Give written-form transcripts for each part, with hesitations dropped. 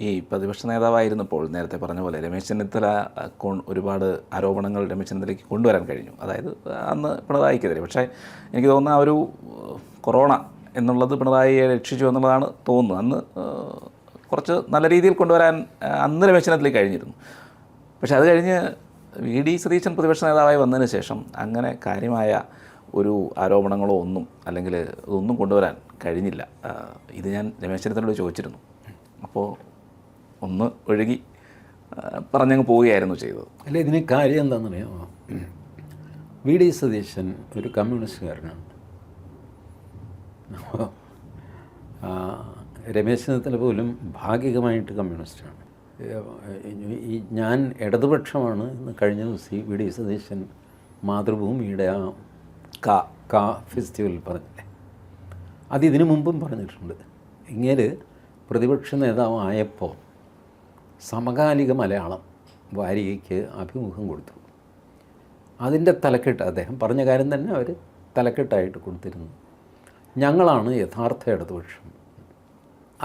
ഈ പ്രതിപക്ഷ നേതാവായിരുന്നപ്പോൾ നേരത്തെ പറഞ്ഞ പോലെ രമേശ് ചെന്നിത്തല ഒരുപാട് ആരോപണങ്ങൾ രമേശ് ചെന്നിത്തലയ്ക്ക് കൊണ്ടുവരാൻ കഴിഞ്ഞു. അതായത് അന്ന് പിണറായിക്കെതിരെ. പക്ഷേ എനിക്ക് തോന്നുന്ന ആ ഒരു കൊറോണ എന്നുള്ളത് പിണറായിയെ രക്ഷിച്ചു എന്നുള്ളതാണ് തോന്നുന്നത്. അന്ന് കുറച്ച് നല്ല രീതിയിൽ കൊണ്ടുവരാൻ അന്ന് രമേശ് ചെന്നിത്തലയ്ക്ക് കഴിഞ്ഞിരുന്നു. പക്ഷേ അത് കഴിഞ്ഞ് വി ഡി സതീശൻ പ്രതിപക്ഷ നേതാവായി വന്നതിന് ശേഷം അങ്ങനെ കാര്യമായ ഒരു ആരോപണങ്ങളോ ഒന്നും അല്ലെങ്കിൽ ഇതൊന്നും കൊണ്ടുവരാൻ കഴിഞ്ഞില്ല. ഇത് ഞാൻ രമേശ് ചെന്നിത്തലയോട് ചോദിച്ചിരുന്നു. അപ്പോൾ ഒന്ന് ഒഴുകി പറഞ്ഞങ്ങ് പോവുകയായിരുന്നു ചെയ്തത്. അല്ല, ഇതിന് കാര്യം എന്താണെന്നറിയാമോ? വി ഡി സതീശൻ ഒരു കമ്മ്യൂണിസ്റ്റുകാരനാണ്. രമേശ് ചെന്നിത്തല പോലും ഭാഗികമായിട്ട് കമ്മ്യൂണിസ്റ്റാണ്. ഞാൻ ഇടതുപക്ഷമാണ് എന്ന് കഴിഞ്ഞ ദിവസം വി ഡി സതീശൻ മാതൃഭൂമിയുടെ കാ ഫെസ്റ്റിവൽ പറഞ്ഞില്ലേ, അത് ഇതിനു മുമ്പും പറഞ്ഞിട്ടുണ്ട്. ഇങ്ങനെ പ്രതിപക്ഷ നേതാവായപ്പോൾ സമകാലിക മലയാളം വാരികയ്ക്ക് അഭിമുഖം കൊടുത്തു. അതിൻ്റെ തലക്കെട്ട് അദ്ദേഹം പറഞ്ഞ കാര്യം തന്നെ അവർ തലക്കെട്ടായിട്ട് കൊടുത്തിരുന്നു, ഞങ്ങളാണ് യഥാർത്ഥ ഇടതുപക്ഷം.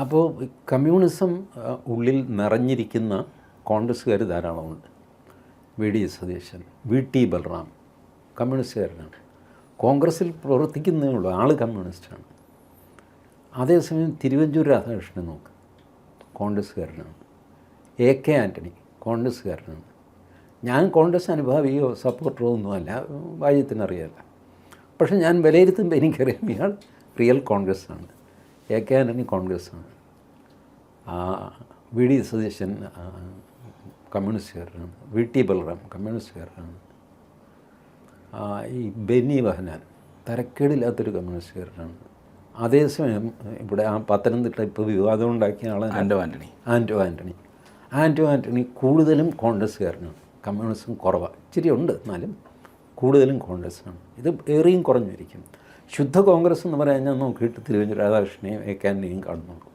അപ്പോൾ കമ്മ്യൂണിസം ഉള്ളിൽ നിറഞ്ഞിരിക്കുന്ന കോൺഗ്രസ്സുകാർ ധാരാളമുണ്ട്. V D Satheesan, V T Balram കമ്മ്യൂണിസ്റ്റുകാരനാണ്. കോൺഗ്രസ്സിൽ പ്രവർത്തിക്കുന്നേ ഉള്ളൂ, ആൾ കമ്മ്യൂണിസ്റ്റാണ്. അതേസമയം തിരുവഞ്ചൂർ രാധാകൃഷ്ണനെ നോക്ക്, കോൺഗ്രസ്സുകാരനാണ്. എ കെ ആൻ്റണി കോൺഗ്രസ്സുകാരനാണ്. ഞാൻ കോൺഗ്രസ് അനുഭാവിയോ സപ്പോർട്ടറോ ഒന്നുമല്ല, വാര്യത്തിനറിയാമല്ല. പക്ഷേ ഞാൻ വിലയിരുത്തുമ്പോൾ എനിക്കറിയാം ഇയാൾ റിയൽ കോൺഗ്രസ്സാണ്. എ കെ ആൻ്റണി കോൺഗ്രസ്സാണ്. വി ഡി സതീശൻ കമ്മ്യൂണിസ്റ്റുകാരനാണ്. വി ടി ബൽറാം കമ്മ്യൂണിസ്റ്റുകാരനാണ്. ഈ ബെന്നി ബെഹനാൻ തരക്കേടില്ലാത്തൊരു കമ്മ്യൂണിസ്റ്റുകാരനാണ്. അതേസമയം ഇവിടെ പത്തനംതിട്ട ഇപ്പോൾ വിവാദം ഉണ്ടാക്കിയ ആളാണ് ആൻ്റോ ആൻ്റണി കൂടുതലും കോൺഗ്രസ്സുകാരനാണ്. കമ്മ്യൂണിസം കുറവാണ്, ഇച്ചിരി ഉണ്ട്, എന്നാലും കൂടുതലും കോൺഗ്രസ്സാണ്. ഇത് ഏറിയും കുറഞ്ഞിരിക്കും. ശുദ്ധ കോൺഗ്രസ് എന്ന് പറയാൻ ഞാൻ നോക്കിയിട്ട് തിരുവഞ്ചൂർ രാധാകൃഷ്ണനെയും എ കെ ആൻ്റണിയും കാണുന്നുള്ളൂ.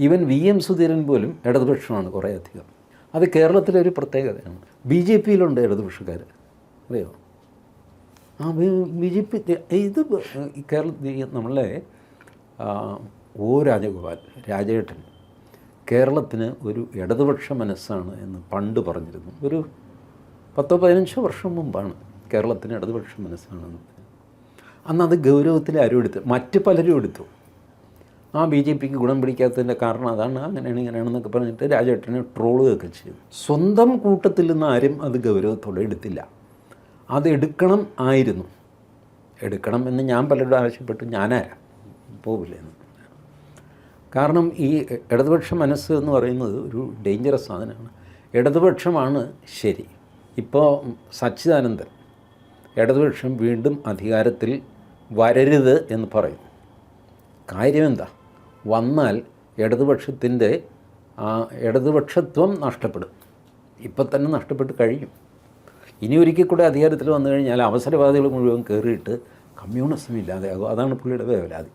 ഈവൻ വി എം സുധീരൻ പോലും ഇടതുപക്ഷമാണ് കുറേ അധികം. അത് കേരളത്തിലെ ഒരു പ്രത്യേകതയാണ്. ബി ജെ പിയിലുണ്ട് ഇടതുപക്ഷക്കാർ, അറിയോ? ബി ജെ പി ഇത് കേരളത്തിൽ നമ്മളെ രാജഗോപാൽ രാജേട്ടൻ കേരളത്തിന് ഒരു ഇടതുപക്ഷ മനസ്സാണ് എന്ന് പണ്ട് പറഞ്ഞിരുന്നു. ഒരു 10-15 വർഷം മുമ്പാണ് കേരളത്തിന് ഇടതുപക്ഷ മനസ്സാണെന്ന്. അന്ന് അത് ഗൗരവത്തിൽ ആരും എടുത്തു, മറ്റ് പലരും എടുത്തു. ബി ജെ പിക്ക് ഗുണം പിടിക്കാത്തതിൻ്റെ കാരണം അതാണ്, അങ്ങനെയാണ് ഇങ്ങനെയാണെന്നൊക്കെ പറഞ്ഞിട്ട് രാജേട്ടനെ ട്രോളുകയൊക്കെ ചെയ്തു. സ്വന്തം കൂട്ടത്തിൽ നിന്ന് ആരും അത് ഗൗരവത്തോടെ എടുത്തില്ല. അത് എടുക്കണം എന്ന് ഞാൻ പലരോട് ആവശ്യപ്പെട്ടു. ഞാനാരാ പോവില്ലെന്ന്. കാരണം ഈ ഇടതുപക്ഷ മനസ്സ് എന്ന് പറയുന്നത് ഒരു ഡേഞ്ചറസ് സാധനമാണ്. ഇടതുപക്ഷമാണ് ശരി. ഇപ്പോൾ സച്ചിദാനന്ദൻ ഇടതുപക്ഷം വീണ്ടും അധികാരത്തിൽ വരരുത് എന്ന് പറയും. കാര്യം എന്താ? വന്നാൽ ഇടതുപക്ഷത്വം നഷ്ടപ്പെടും. ഇപ്പം തന്നെ നഷ്ടപ്പെട്ട് കഴിയും. ഇനി ഒരിക്കൽ കൂടെ അധികാരത്തിൽ വന്നു കഴിഞ്ഞാൽ അവസരവാദികൾ മുഴുവൻ കയറിയിട്ട് കമ്മ്യൂണിസം ഇല്ലാതെയാകും. അതാണ് പുള്ളിയുടെ വേവലാതി.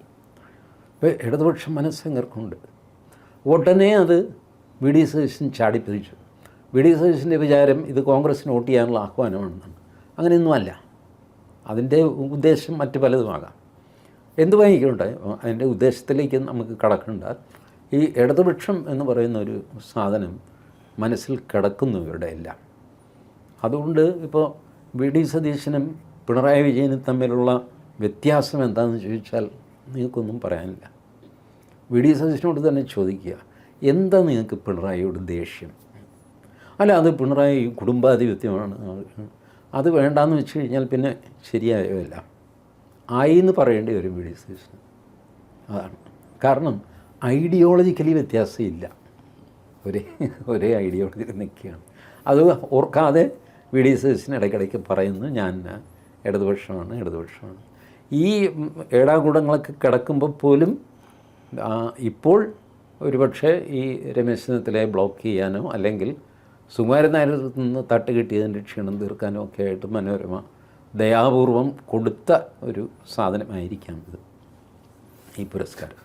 ഇപ്പോൾ ഇടതുപക്ഷ മനസ്സെങ്ങർക്കുണ്ട്. ഉടനെ അത് വി ഡി സതീശൻ ചാടിപ്പിടിച്ചു. വി ഡി സതീശൻ്റെ വിചാരം ഇത് കോൺഗ്രസ്സിന് വോട്ട് ചെയ്യാനുള്ള ആഹ്വാനമാണെന്നാണ്. അങ്ങനെയൊന്നുമല്ല. അതിൻ്റെ ഉദ്ദേശം മറ്റ് പലതുമാകാം. എന്തുവായിക്കോട്ടെ, അതിൻ്റെ ഉദ്ദേശത്തിലേക്ക് നമുക്ക് കടക്കണ്ട. ഈ ഇടതുപക്ഷം എന്ന് പറയുന്ന ഒരു സാധനം മനസ്സിൽ കിടക്കുന്നു ഇവരുടെ എല്ലാം. അതുകൊണ്ട് ഇപ്പോൾ വി ഡി സതീശനും പിണറായി വിജയനും തമ്മിലുള്ള വ്യത്യാസം എന്താണെന്ന് ചോദിച്ചാൽ നിങ്ങൾക്കൊന്നും പറയാനില്ല. വി ഡി സതീശനോട് തന്നെ ചോദിക്കുക, എന്താ നിങ്ങൾക്ക് പിണറായിയോട് ദേഷ്യം? അല്ല, അത് പിണറായി കുടുംബാധിപത്യമാണ്, അത് വേണ്ടാന്ന് വെച്ച് കഴിഞ്ഞാൽ പിന്നെ ശരിയായല്ല ആയി എന്ന് പറയേണ്ടി വരും വി ഡി സതീശന്. അതാണ് കാരണം. ഐഡിയോളജിക്കലി വ്യത്യാസമില്ല, ഒരേ ഐഡിയോളജിയിൽ നിൽക്കുകയാണ്. അത് ഓർക്കാതെ വി ഡി സതീശൻ ഇടയ്ക്കിടയ്ക്ക് പറയുന്നു ഞാൻ ഇടതുപക്ഷമാണ്. ഈ ഏടാകൂടങ്ങളൊക്കെ കിടക്കുമ്പോൾ പോലും ഇപ്പോൾ ഒരുപക്ഷെ ഈ രമേശ് ചെന്നിത്തലയെ ബ്ലോക്ക് ചെയ്യാനോ അല്ലെങ്കിൽ സുകുമാരൻ നായരിൽ നിന്ന് തട്ട് കിട്ടിയതിൻ്റെ ക്ഷീണം തീർക്കാനോ ഒക്കെ ആയിട്ട് മനോരമ ദയാപൂർവം കൊടുത്ത ഒരു സാധനമായിരിക്കാം ഇത്, ഈ പുരസ്കാരം.